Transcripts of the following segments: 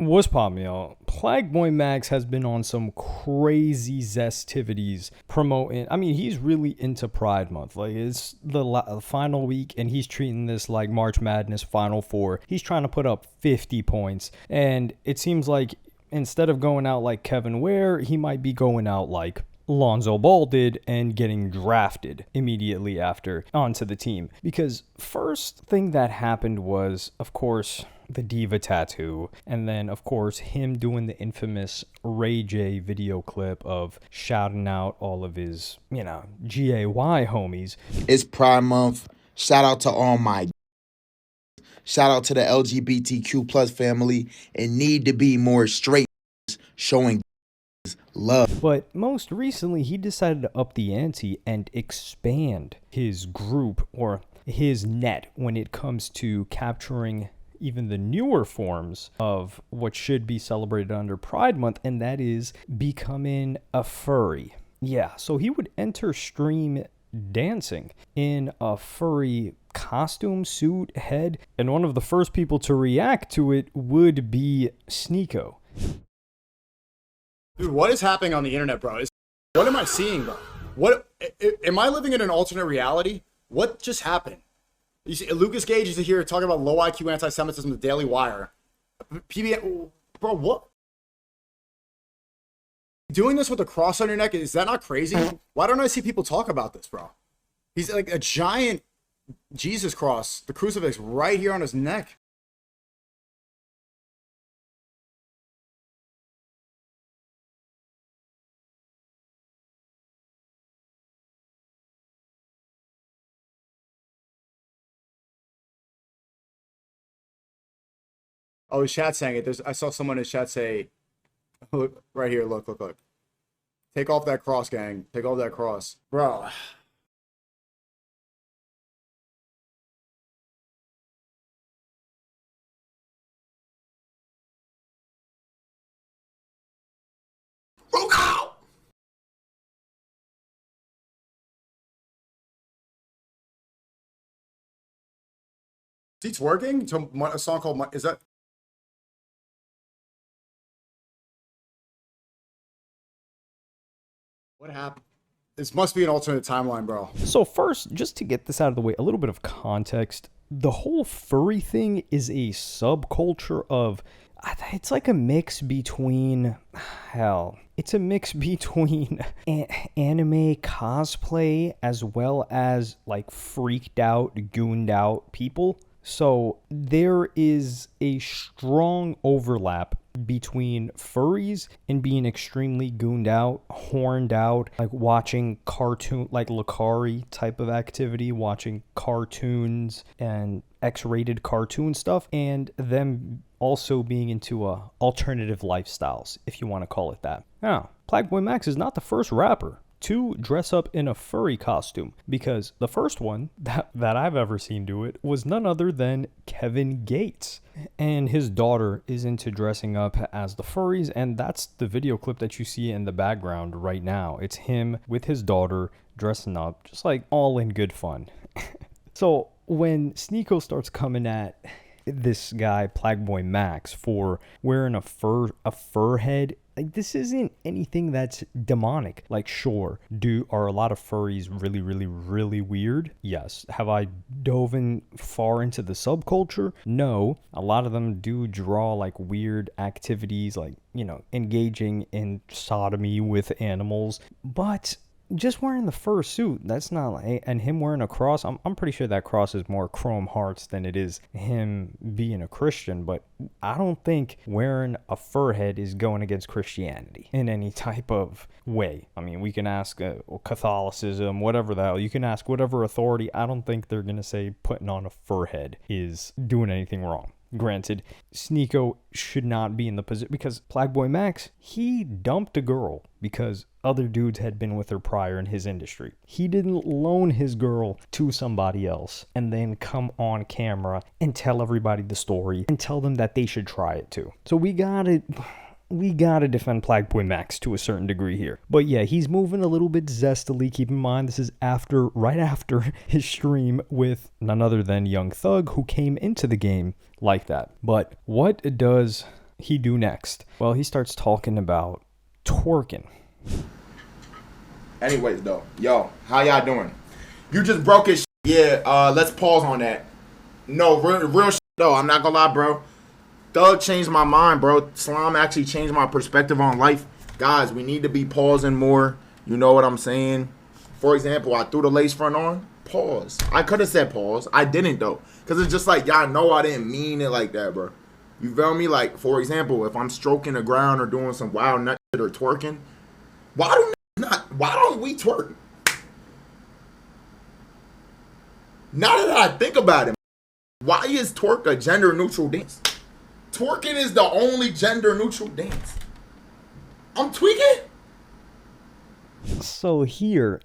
What's poppin', y'all? PlaqueBoyMax has been on some crazy zestivities promoting. I mean, he's really into Pride Month. Like, it's the final week, and he's treating this like March Madness Final Four. He's trying to put up 50 points, and it seems like instead of going out like Kevin Ware, he might be going out like Lonzo Ball did and getting drafted immediately after onto the team. Because first thing that happened was, of course, the diva tattoo, and then of course him doing the infamous Ray J video clip of shouting out all of his, GAY homies. It's Pride Month. Shout out to all my shout out to the LGBTQ plus family, and need to be more straight showing love. But most recently, he decided to up the ante and expand his group or his net when it comes to capturing even the newer forms of what should be celebrated under Pride Month, and that is becoming a furry. Yeah, so he would enter stream dancing in a furry costume, suit, head, and one of the first people to react to it would be Sneeko. Dude, what is happening on the internet, bro? What am I seeing, bro? What am I living in an alternate reality? What just happened? You see, Lucas Gage is here talking about low IQ anti-Semitism, the Daily Wire. PBN, bro, what? Doing this with a cross on your neck, is that not crazy? Why don't I see people talk about this, bro? He's like a giant Jesus cross, the crucifix right here on his neck. Oh, his chat saying it. I saw someone in his chat say, look, right here, look. Take off that cross, gang. Take off that cross. Bro. Is he twerking to a song called, is that? What happened? This must be an alternate timeline, bro. So first, just to get this out of the way, a little bit of context. The whole furry thing is a subculture of, it's like a mix between, it's a mix between anime cosplay as well as like freaked out, gooned out people. So there is a strong overlap between furries and being extremely gooned out, horned out, like watching cartoon, like Lucari type of activity, watching cartoons and X-rated cartoon stuff, and them also being into alternative lifestyles, if you want to call it that. Now, PlaqueBoyMax is not the first rapper to dress up in a furry costume, because the first one that I've ever seen do it was none other than Kevin Gates, and his daughter is into dressing up as the furries, and that's the video clip that you see in the background right now. It's him with his daughter dressing up, just like all in good fun. So when Sneeko starts coming at this guy PlaqueBoyMax for wearing a fur head, like, this isn't anything that's demonic. Like, sure, are a lot of furries really, really, really weird? Yes. Have I dove in far into the subculture? No. A lot of them do draw like weird activities, like, engaging in sodomy with animals, but just wearing the fur suit, that's not like, and him wearing a cross, I'm pretty sure that cross is more Chrome Hearts than it is him being a Christian, but I don't think wearing a fur head is going against Christianity in any type of way. I mean, we can ask Catholicism, whatever the hell, you can ask whatever authority. I don't think they're going to say putting on a fur head is doing anything wrong. Granted, Sneeko should not be in the position, because PlaqueBoyMax, he dumped a girl because other dudes had been with her prior in his industry. He didn't loan his girl to somebody else and then come on camera and tell everybody the story and tell them that they should try it too. So we gotta defend PlaqueBoyMax to a certain degree here. But yeah, he's moving a little bit zestily. Keep in mind, this is right after his stream with none other than Young Thug, who came into the game like that. But what does he do next? Well, he starts talking about twerking. Anyways, though, yo, how y'all doing? You just broke his shit. Yeah, let's pause on that. No, real shit, though. I'm not gonna lie, bro. Thug changed my mind, bro. Slime actually changed my perspective on life. Guys, we need to be pausing more. You know what I'm saying? For example, I threw the lace front on. Pause. I could have said pause. I didn't, though. Because it's just like, y'all know I didn't mean it like that, bro. You feel me? Like, for example, if I'm stroking the ground or doing some wild nut shit or twerking, why don't we twerk? Now that I think about it, why is twerk a gender neutral dance? Twerking is the only gender neutral dance. I'm tweaking? So here,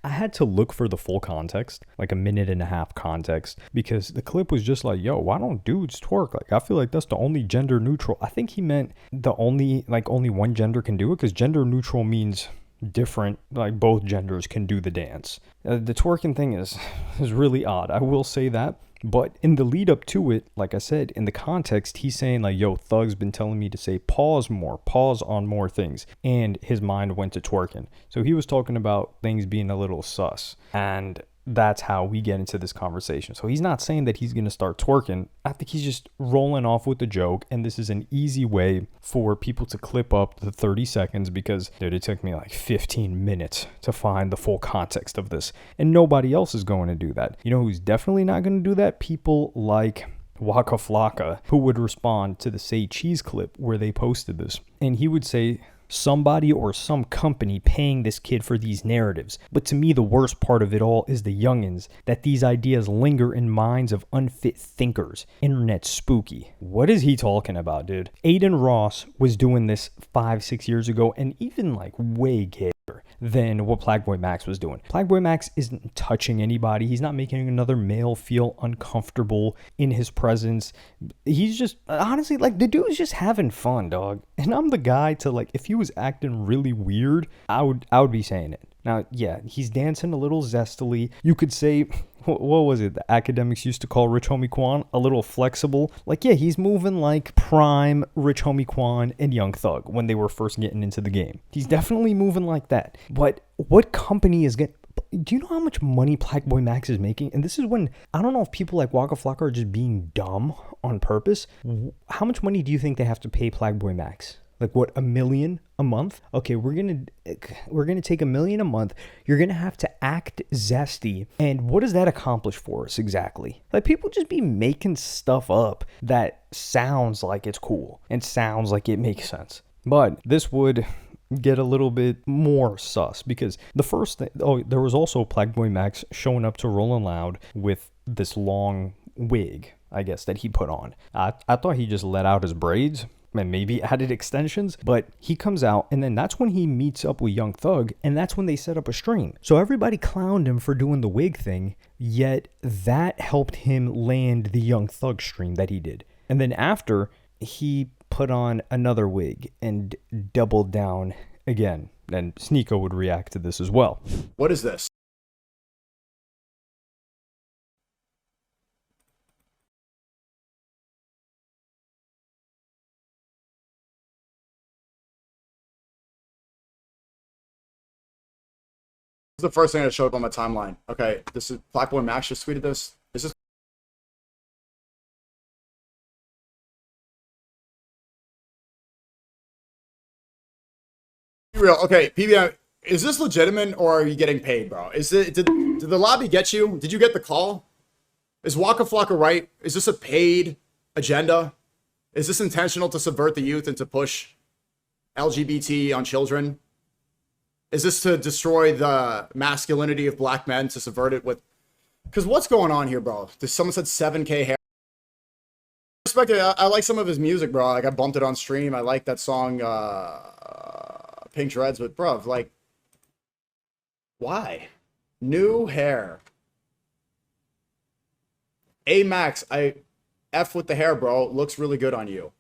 I had to look for the full context, like a minute and a half context, because the clip was just like, yo, why don't dudes twerk? Like, I feel like that's the only gender neutral. I think he meant only one gender can do it, because gender neutral means different, like both genders can do the dance. The twerking thing is really odd, I will say that. But in the lead up to it, like I said, in the context, he's saying like, yo, Thug's been telling me to say pause on more things. And his mind went to twerking. So he was talking about things being a little sus. And that's how we get into this conversation. So he's not saying that he's going to start twerking. I think he's just rolling off with the joke. And this is an easy way for people to clip up the 30 seconds because, dude, it took me like 15 minutes to find the full context of this. And nobody else is going to do that. You know who's definitely not going to do that? People like Waka Flocka, who would respond to the Say Cheese clip where they posted this. And he would say, somebody or some company paying this kid for these narratives. But to me, the worst part of it all is the youngins, that these ideas linger in minds of unfit thinkers. Internet spooky. What is he talking about, dude? Aiden Ross was doing this 5-6 years ago, and even like way gayer than what PlaqueBoyMax was doing. PlaqueBoyMax isn't touching anybody. He's not making another male feel uncomfortable in his presence. He's just, honestly, like, the dude's just having fun, dog. And I'm the guy to, like, if he was acting really weird, I would be saying it. Now, yeah, he's dancing a little zestily. You could say, what was it? The academics used to call Rich Homie Quan a little flexible. Like, yeah, he's moving like prime Rich Homie Quan and Young Thug when they were first getting into the game. He's definitely moving like that. But what company is getting... Do you know how much money PlaqueBoyMax is making? And this is when, I don't know if people like Waka Flocka are just being dumb on purpose. How much money do you think they have to pay PlaqueBoyMax? Like, what, $1 million a month? Okay, we're gonna take $1 million a month. You're gonna have to act zesty. And what does that accomplish for us exactly? Like, people just be making stuff up that sounds like it's cool and sounds like it makes sense. But this would get a little bit more sus, because the first thing, there was also PlaqueBoyMax showing up to Rollin' Loud with this long wig, I guess, that he put on. I thought he just let out his braids and maybe added extensions, but he comes out, and then that's when he meets up with Young Thug, and that's when they set up a stream. So everybody clowned him for doing the wig thing, yet that helped him land the Young Thug stream that he did. And then after, he put on another wig and doubled down again. And Sneeko would react to this as well. What is this? This is the first thing that showed up on my timeline. Okay, this is PlaqueBoyMax just tweeted this. Is this real? Okay, PBM, is this legitimate or are you getting paid, bro? Is it did the lobby get you? Did you get the call? Is Waka Flocka right? Is this a paid agenda? Is this intentional to subvert the youth and to push LGBT on children? Is this to destroy the masculinity of black men, to subvert it with... Because what's going on here, bro? Someone said 7K hair. I respect it. I like some of his music, bro. Like, I bumped it on stream. I like that song, Pink Dreads. But, bro, like... Why? New hair. A-Max, I F with the hair, bro. Looks really good on you.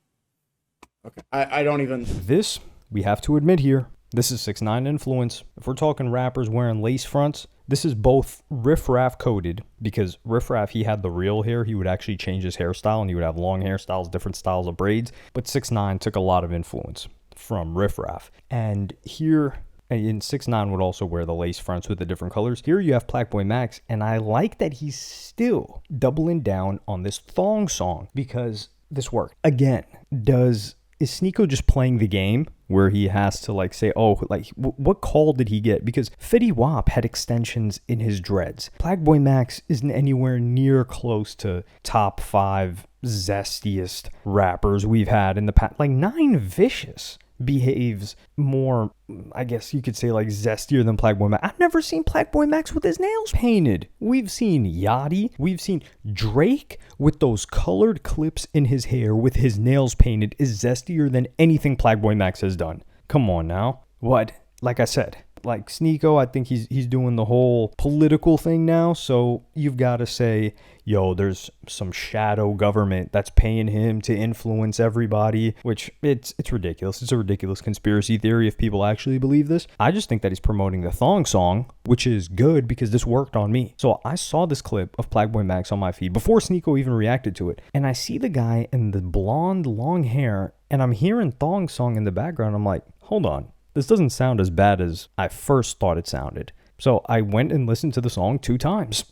Okay. I don't even... This, we have to admit here, this is 6ix9ine influence. If we're talking rappers wearing lace fronts, This is both Riff Raff coded, because Riff Raff, he had the real hair. He would actually change his hairstyle, and he would have long hairstyles, different styles of braids. But 6ix9ine took a lot of influence from Riff Raff. And here, and 6ix9ine would also wear the lace fronts with the different colors. Here you have PlaqueBoyMax, and I like that he's still doubling down on this thong song, because this worked. Again, is Sneako just playing the game where he has to like say, oh, like what call did he get? Because Fetty Wap had extensions in his dreads. PlaqueBoyMax isn't anywhere near close to top 5 zestiest rappers we've had in the past. Like 9 Vicious behaves more, I guess you could say, like zestier than PlaqueBoyMax. I've never seen PlaqueBoyMax with his nails painted. We've seen Yachty. We've seen Drake with those colored clips in his hair with his nails painted is zestier than anything PlaqueBoyMax has done. Come on now. What? Like I said, like Sneako, I think he's doing the whole political thing now. So you've got to say, yo, there's some shadow government that's paying him to influence everybody, which it's ridiculous. It's a ridiculous conspiracy theory if people actually believe this. I just think that he's promoting the thong song, which is good because this worked on me. So I saw this clip of PlaqueBoyMax on my feed before Sneako even reacted to it. And I see the guy in the blonde long hair, and I'm hearing thong song in the background. I'm like, hold on. This doesn't sound as bad as I first thought it sounded. So I went and listened to the song 2 times.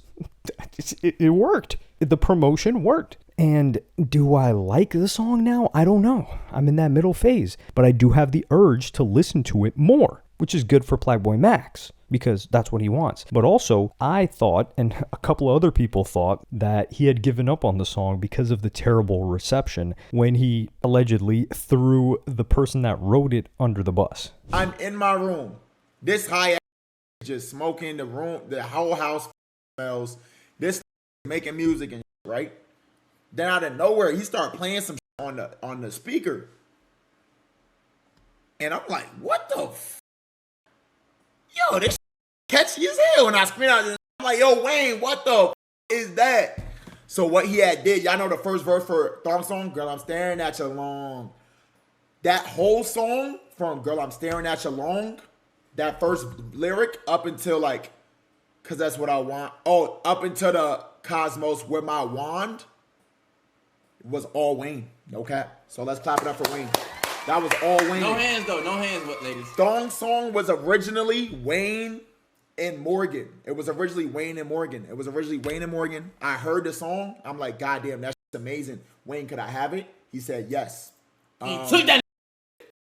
It worked. The promotion worked. And do I like the song now? I don't know. I'm in that middle phase. But I do have the urge to listen to it more, which is good for PlaqueBoyMax because that's what he wants. But also, I thought, and a couple of other people thought, that he had given up on the song because of the terrible reception when he allegedly threw the person that wrote it under the bus. I'm in my room. This high ass just smoking, the room, the whole house smells. This making music and shit, right? Then out of nowhere, he started playing some shit on the speaker. And I'm like, what the Yo, this catchy as hell. When I scream out, I'm like, yo, Wayne, what the is that? So what he had did, y'all know the first verse for Thong Song? Girl, I'm staring at you long. That whole song from Girl, I'm staring at you long, that first lyric up until like, cause that's what I want. Oh, up until the Cosmos with my wand was all Wayne. No cap. So let's clap it up for Wayne. That was all Wayne. No hands though. No hands, what ladies? Thong Song was originally Wayne and Morgan. It was originally Wayne and Morgan. I heard the song. I'm like, God damn, that's amazing. Wayne, could I have it? He said yes. He took that.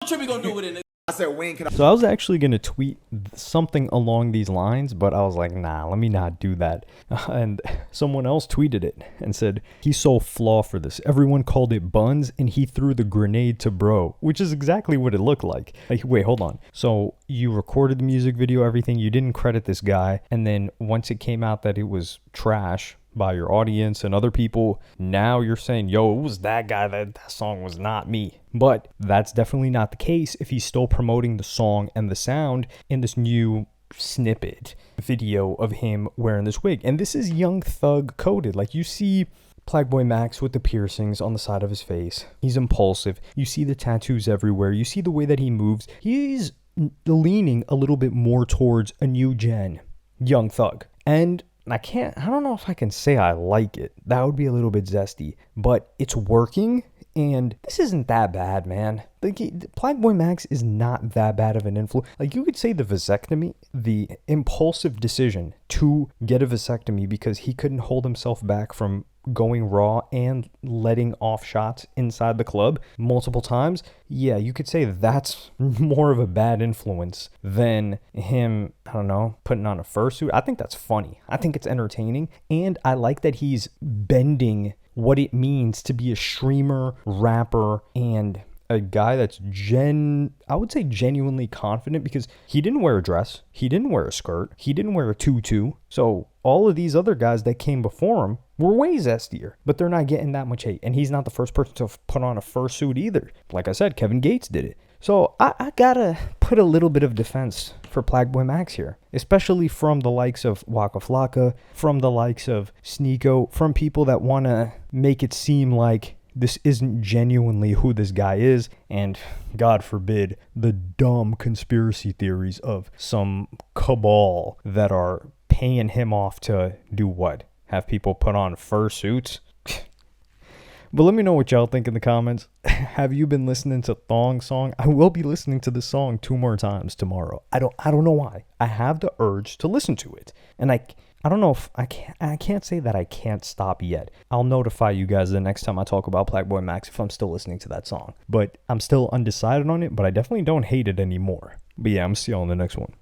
What we gonna do with it? I said, Wayne, can I? So I was actually going to tweet something along these lines, but I was like, nah, let me not do that. And someone else tweeted it and said, he's so flaw for this. Everyone called it buns and he threw the grenade to bro, which is exactly what it looked like. Like, wait, hold on. So you recorded the music video, everything. You didn't credit this guy. And then once it came out that it was trash by your audience and other people, now you're saying, yo, it was that guy, that song was not me. But that's definitely not the case if he's still promoting the song and the sound in this new snippet video of him wearing this wig. And this is Young Thug coded. Like, you see PlaqueBoyMax with the piercings on the side of his face. He's impulsive. You see the tattoos everywhere. You see the way that he moves. He's leaning a little bit more towards a new gen Young Thug. And I don't know if I can say I like it. That would be a little bit zesty, but it's working. And this isn't that bad, man. Like, PlaqueBoyMax is not that bad of an influence. Like, you could say the vasectomy, the impulsive decision to get a vasectomy because he couldn't hold himself back from going raw and letting off shots inside the club multiple times. Yeah, you could say that's more of a bad influence than him, I don't know, putting on a fursuit. I think that's funny. I think it's entertaining. And I like that he's bending what it means to be a streamer, rapper, and a guy that's I would say genuinely confident, because he didn't wear a dress, he didn't wear a skirt, he didn't wear a tutu. So all of these other guys that came before him were way zestier, but they're not getting that much hate. And he's not the first person to put on a fursuit either. Like I said, Kevin Gates did it. So I gotta put a little bit of defense for PlaqueBoyMax here, especially from the likes of Waka Flocka, from the likes of Sneako, from people that want to make it seem like this isn't genuinely who this guy is, and God forbid, the dumb conspiracy theories of some cabal that are paying him off to do what? Have people put on fur suits? But let me know what y'all think in the comments. Have you been listening to Thong Song? I will be listening to this song 2 more times tomorrow. I don't know why. I have the urge to listen to it. And I don't know if I can't say that I can't stop yet. I'll notify you guys the next time I talk about PlaqueBoyMax if I'm still listening to that song. But I'm still undecided on it, but I definitely don't hate it anymore. But yeah, I'm see y'all in the next one.